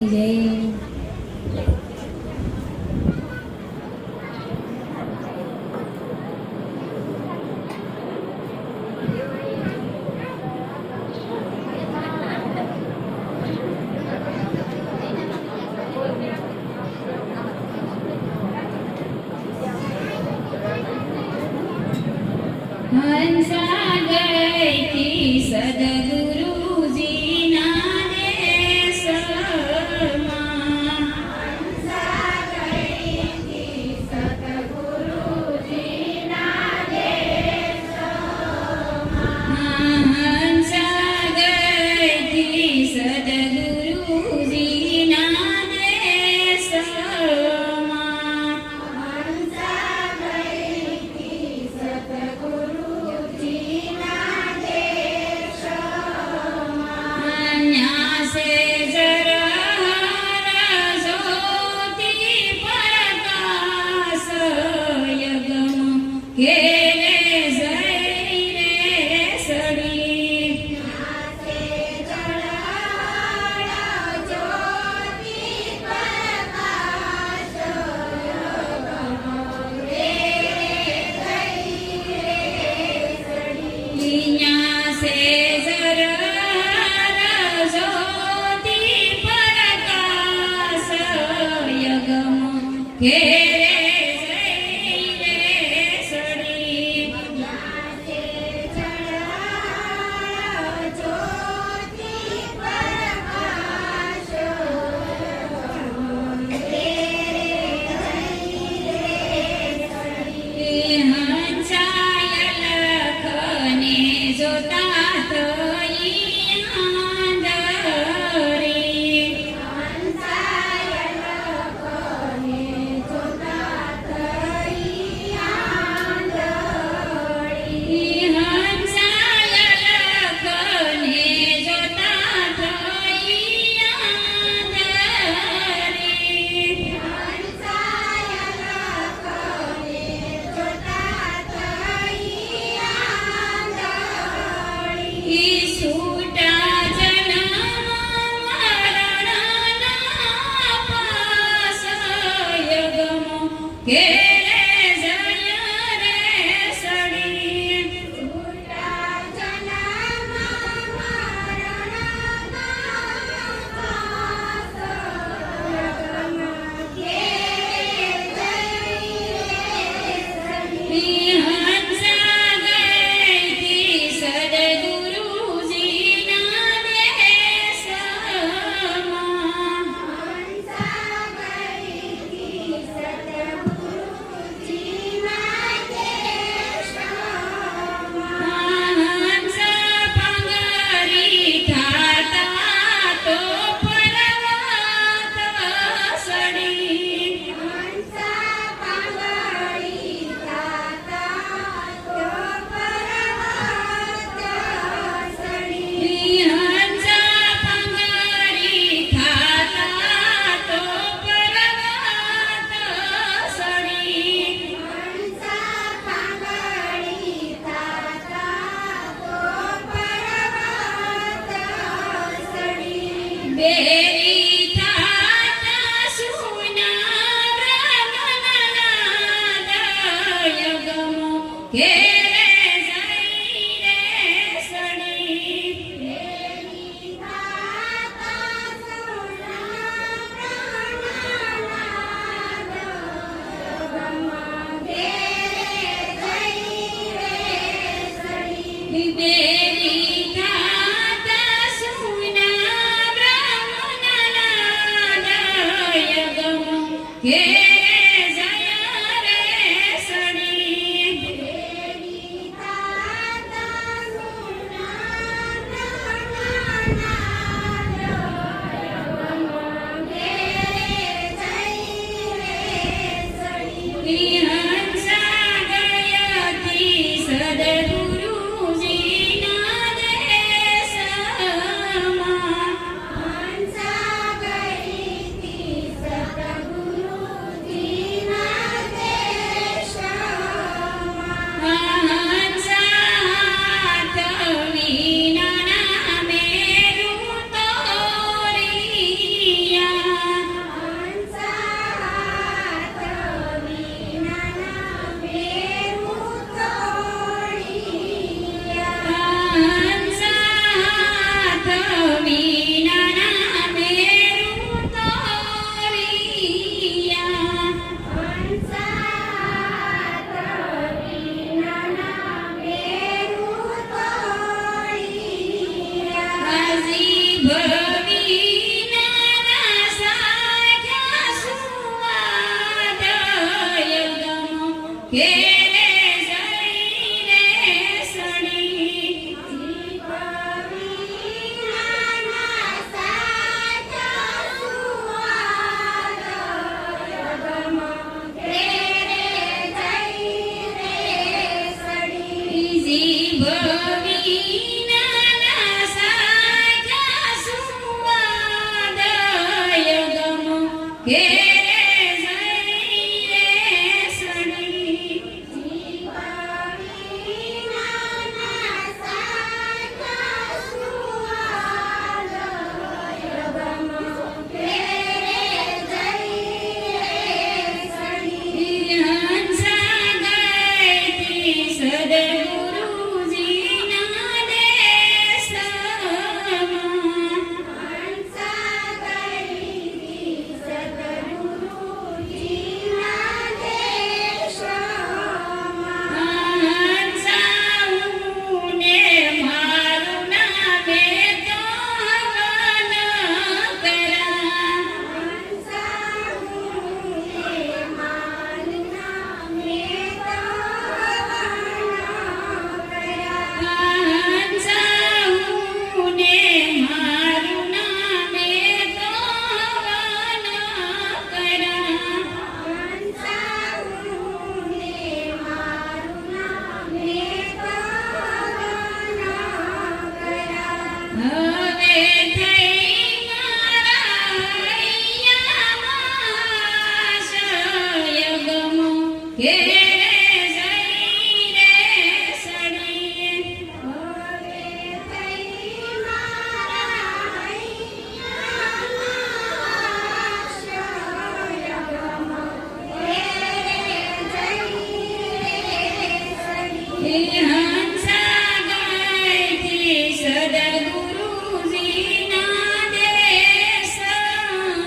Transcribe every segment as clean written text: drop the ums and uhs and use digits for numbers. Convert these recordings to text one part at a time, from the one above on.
જય હંસા ગઈ સદગુરુજીના દેશમાં હંસા ગઈ સદગુરુજીના દેશમાં હંસા ગઈ સદગુરુજીના દેશમાં હંસા ગઈ સદગુરુ ઘેરે જઈને સડી જીવ વિનાના સાચા સુવાદ યગમાં ઘેરે જઈને સડી જીવ વિનાના સાચા સુવાદ યગમ ઘેરે જઈને સડી જીવ વિનાના સાચા સુવાદ યગમાં ઘેરે જઈને સડી હંસા ગાયત્રી સદગુરુજીના દેશમાં હંસા ગઈ સદગુરુજીના દેશમાં હંસાઉને મારું નામે તો હવન કરા હંસાઉને મારું નામે તો હવન કર્યા હંસાઉને મારું નામે તો હવન કરા હંસાઉને મારું નામે તો હવન કર્યા હવે થઈ મારા હૈયામાં શયગમો ઘેરે જઈને સડીએ હવે થઈ મારા હૈયામાં શયગમાં ઘેરે જઈને સડી હંસા ગાયત્રી સદગુરુજીના દેશમાં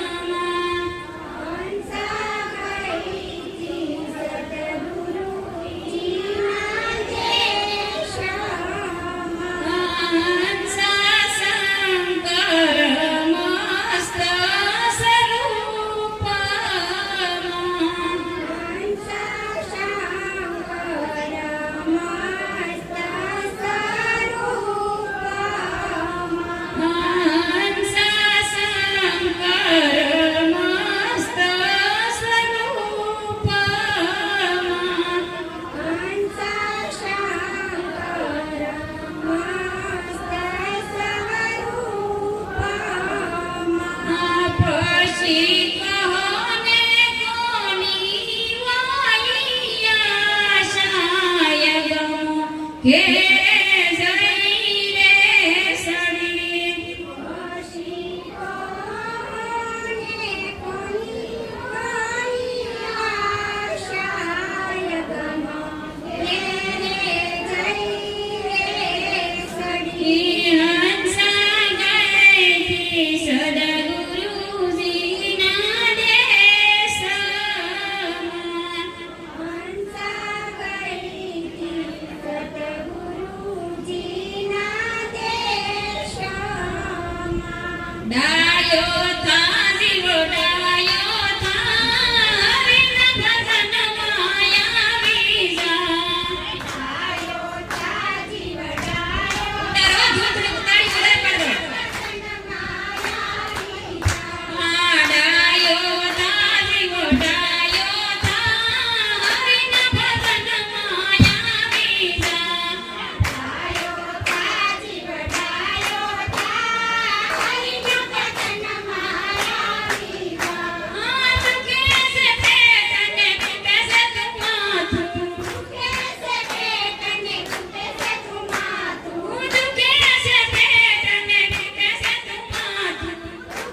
હંસા ગઈ સદગુરુજીના દેશમાં હંસા શંકર મસ્ત સ્વરૂપમાં હંસા શંકર મસ્ત સ્વરૂપમાં હંસા શંકર મસ્ત સ્વરૂપમાં હંસા શંકર મસ્ત સ્વરૂપમાં પછી કહને કોની વાલિયા શાયગમો ઘેરે જઈને સડી પછી કોને કોની વાલિયા શાયગમાં ઘેરે જઈને સડી હંસા ગાયત્રી સદગુરુજીના દેશમાં હંસા ગઈ સદગુરુજીના દેશમાં ડાયો થા જીવ ડાયો થા હરિના ભજનમાં આવી જા આયો તાજી વડાયો તારો ધૂંધળું તાળી વધારે પાડો ડાયો થા જીવ ડાયો થા હરિના ભજનમાં આવી જા આયો તાજી વડાયો હરિના ભજનમાં આવી જા હાથ કેસે પેટ અને કેસે તું માથું કેસે પેટ અને કેસે તું માથું તું કેસે પેટ અને કેસે તું માથું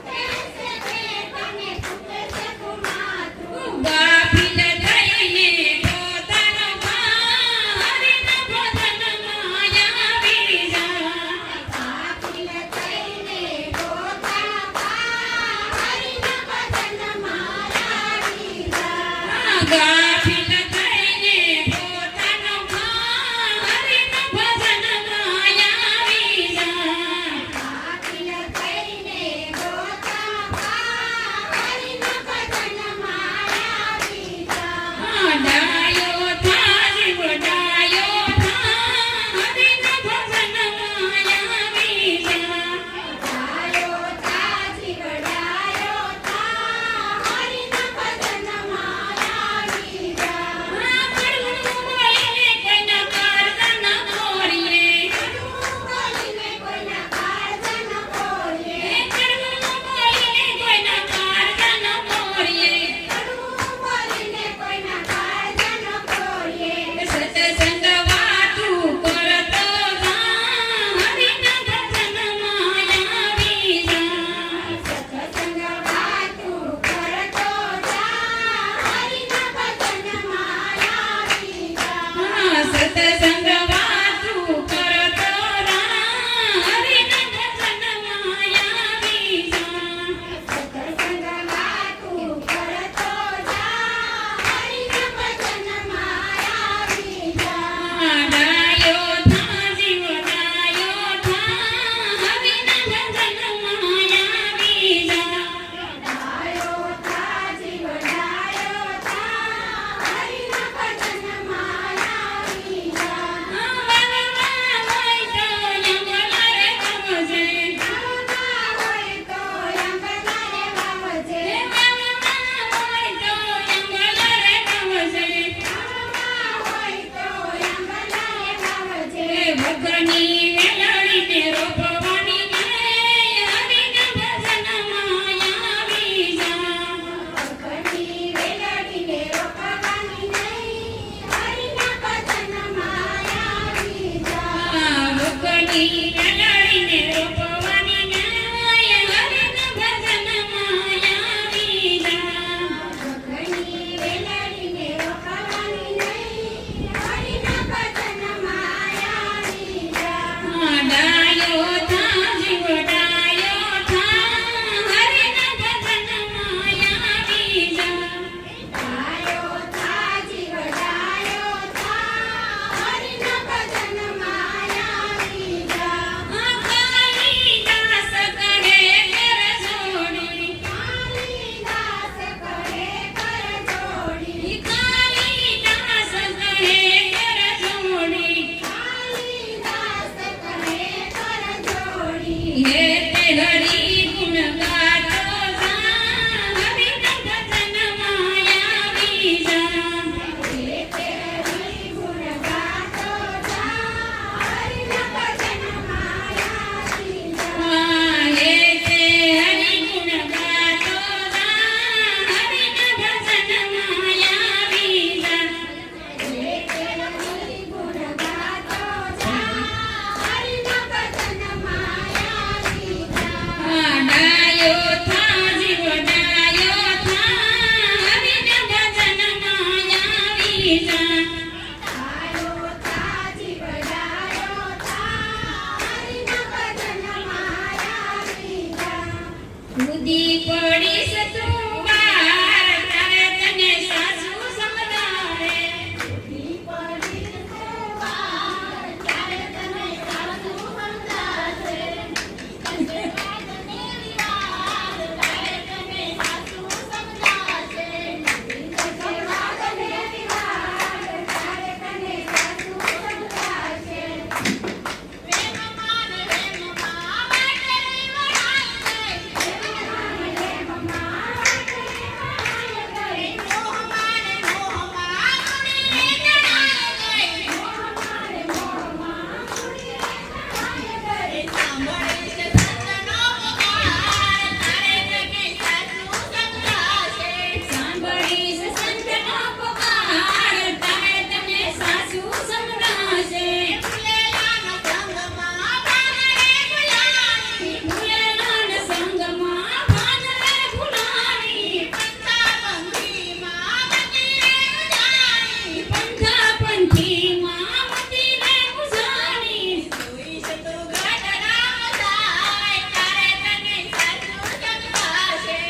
કેસે પેટ અને કેસે તું માથું ગાફિલ થઈને પોતાનો હરિના ભજનમાં આવી જા કાફિલ થઈને પોતાના હરિના ભજનમાં આવી જા ગાફિલ થઈને પોતાનો હરિના ભજનમાં આવી જા કાફિલ થઈને પોતાના હરિના ભજનમાં આવી જા ડાયો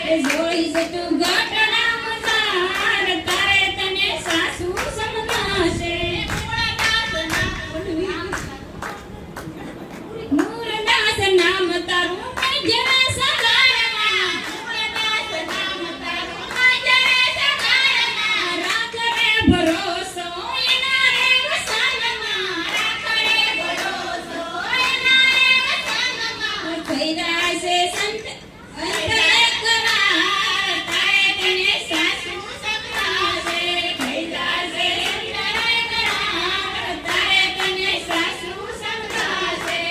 જોઈશ તું ઘટના મસાર તારે તને સાસુ સમજાશે મૂળદાસ નામ તારું જરા સગારમાં રાખ રે ભરોસો એના રે વસનમાં થઈ જશે સંત અંતરે કરાર તારે તને સાસુ સમજાશે થઈ જશે અંતરે કરાર તારે તને સાસુ સમજાશે